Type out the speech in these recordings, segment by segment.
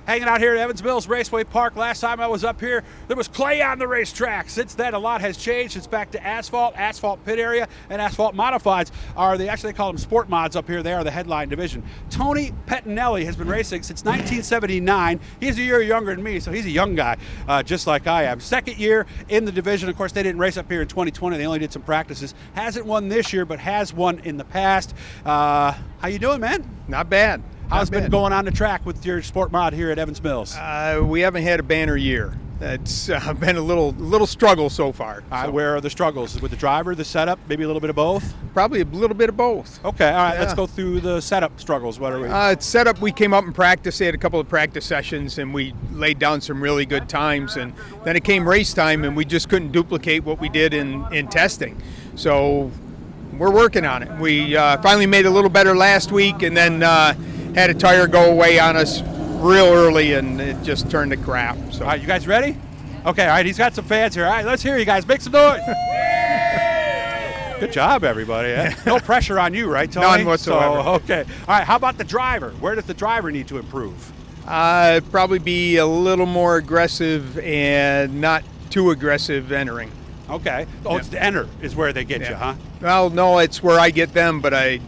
Hanging out here at Evans Mills Raceway Park. Last time I was up here, there was clay on the racetrack. Since then, a lot has changed. It's back to asphalt pit area, and asphalt modifieds they actually call them sport mods up here. They are the headline division. Tony Pettinelli has been racing since 1979. He's a year younger than me, so he's a young guy, just like I am. Second year in the division. Of course, they didn't race up here in 2020. They only did some practices. Hasn't won this year, but has won in the past. How you doing, man? Not bad. How's it been going on the track with your sport mod here at Evans Mills? We haven't had a banner year. It's been a little struggle so far. Where are the struggles? With the driver, the setup, maybe a little bit of both? Probably a little bit of both. Okay, all right, Let's go through the setup struggles. What are we? Setup, we came up and practiced. They had a couple of practice sessions, and we laid down some really good times. And then it came race time, and we just couldn't duplicate what we did in testing. So we're working on it. We finally made it a little better last week, and then had a tire go away on us real early, and it just turned to crap. So. All right, you guys ready? Okay, all right, he's got some fans here. All right, let's hear you guys. Make some noise. Good job, everybody. No pressure on you, right, Tony? None whatsoever. So, okay. All right, how about the driver? Where does the driver need to improve? Probably be a little more aggressive and not too aggressive entering. Okay. Oh, It's the enter is where they get you, huh? Well, no, it's where I get them, but I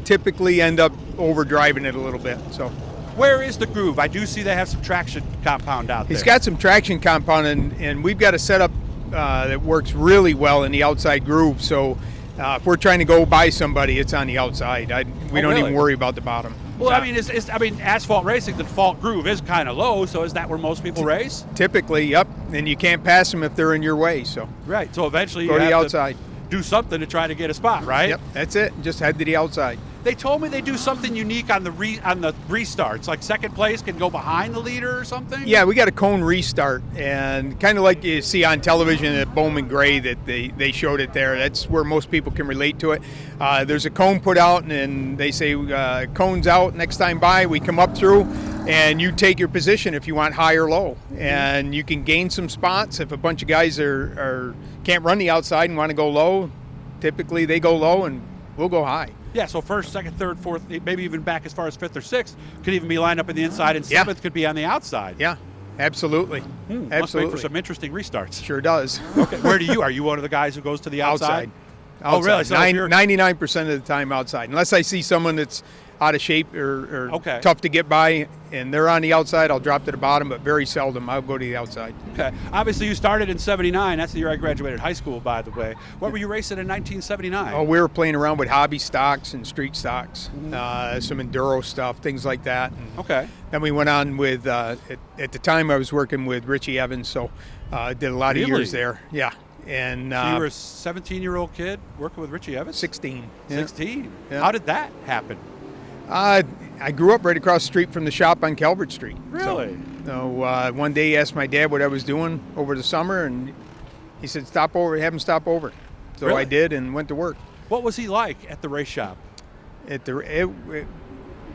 typically end up overdriving it a little bit. So, where is the groove? I do see they have some traction compound out there. He's got some traction compound, and we've got a setup that works really well in the outside groove. So if we're trying to go by somebody, it's on the outside. We don't even worry about the bottom. Well, I mean, asphalt racing, the default groove is kind of low. So is that where most people race? Typically, yep. And you can't pass them if they're in your way. So right. So eventually go you to have the outside. To do something to try to get a spot, right? Yep. That's it. Just head to the outside. They told me they do something unique on the restarts, like second place can go behind the leader or something? Yeah, we got a cone restart, and kind of like you see on television at Bowman Gray that they showed it there. That's where most people can relate to it. There's a cone put out, and they say cone's out, next time by, we come up through, and you take your position if you want high or low. And you can gain some spots if a bunch of guys can't run the outside and want to go low. Typically they go low, and we'll go high. Yeah, so first, second, third, fourth, maybe even back as far as fifth or sixth could even be lined up in the inside, and seventh could be on the outside. Yeah, absolutely. Must Absolutely. make for some interesting restarts. Sure does. Okay, where do you? Are you one of the guys who goes to the outside? Outside. Oh, really? So 99% of the time outside, unless I see someone that's out of shape or tough to get by, and they're on the outside, I'll drop to the bottom, but very seldom I'll go to the outside. Okay. Obviously, you started in '79. That's the year I graduated high school, by the way. What were you racing in 1979? Oh, we were playing around with hobby stocks and street stocks, some enduro stuff, things like that. And okay. Then we went on with, at the time I was working with Richie Evans, so did a lot of years there. Yeah. And so you were a 17-year-old kid working with Richie Evans? 16. 16? Yeah. How did that happen? I grew up right across the street from the shop on Calvert Street. Really? So one day he asked my dad what I was doing over the summer, and he said, stop over, have him stop over. So really? I did and went to work. What was he like at the race shop?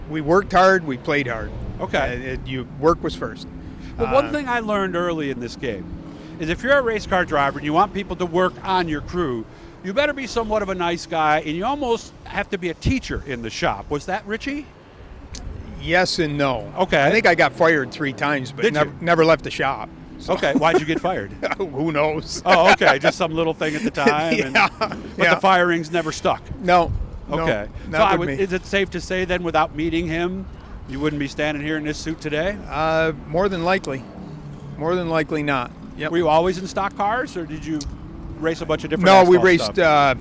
We worked hard, we played hard. Okay. Work was first. Well, one thing I learned early in this game is if you're a race car driver and you want people to work on your crew, you better be somewhat of a nice guy, and you almost have to be a teacher in the shop. Was that Richie? Yes and no. Okay. I think I got fired 3 times, but never left the shop. So. Okay. Why'd you get fired? Who knows? Oh, okay. Just some little thing at the time. But the firings never stuck. No. Okay. No, not with me. Is it safe to say then, without meeting him, you wouldn't be standing here in this suit today? More than likely. More than likely not. Yep. Were you always in stock cars, or did you race a bunch of different No, we asphalt raced, stuff?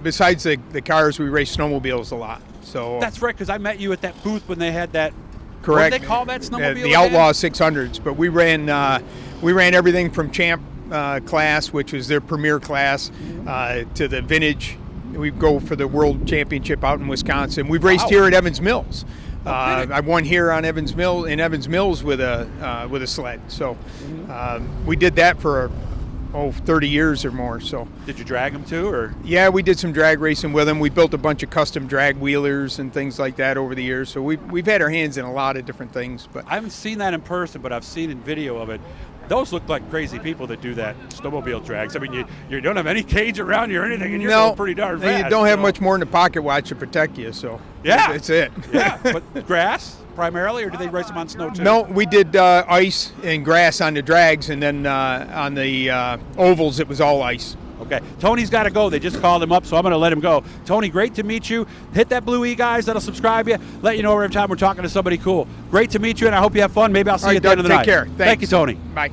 besides the cars, we raced snowmobiles a lot. So that's right, because I met you at that booth when they had that. Correct. What did they call that snowmobile? The Outlaw 600s, but we ran everything from Champ class, which was their premier class, to the vintage. We go for the World Championship out in Wisconsin. We've raced here at Evans Mills. I won here on Evans Mills with a sled. So we did that for 30 years or more. So did you drag them too, or? Yeah, we did some drag racing with them. We built a bunch of custom drag wheelers and things like that over the years. So we've had our hands in a lot of different things. But I haven't seen that in person, but I've seen in video of it. Those look like crazy people that do that snowmobile drags. I mean, you don't have any cage around you or anything, and you're going pretty darn fast. You don't have much more in the pocket watch to protect you, so yeah, that's it. Yeah, but grass, primarily, or do they race them on snow too? No, we did ice and grass on the drags, and then on the ovals it was all ice. Okay, Tony's got to go. They just called him up, so I'm going to let him go. Tony, great to meet you. Hit that blue E, guys. That'll subscribe you. Let you know every time we're talking to somebody cool. Great to meet you, and I hope you have fun. Maybe I'll see you at the end of the night. Take care. Thank you, Tony. Bye.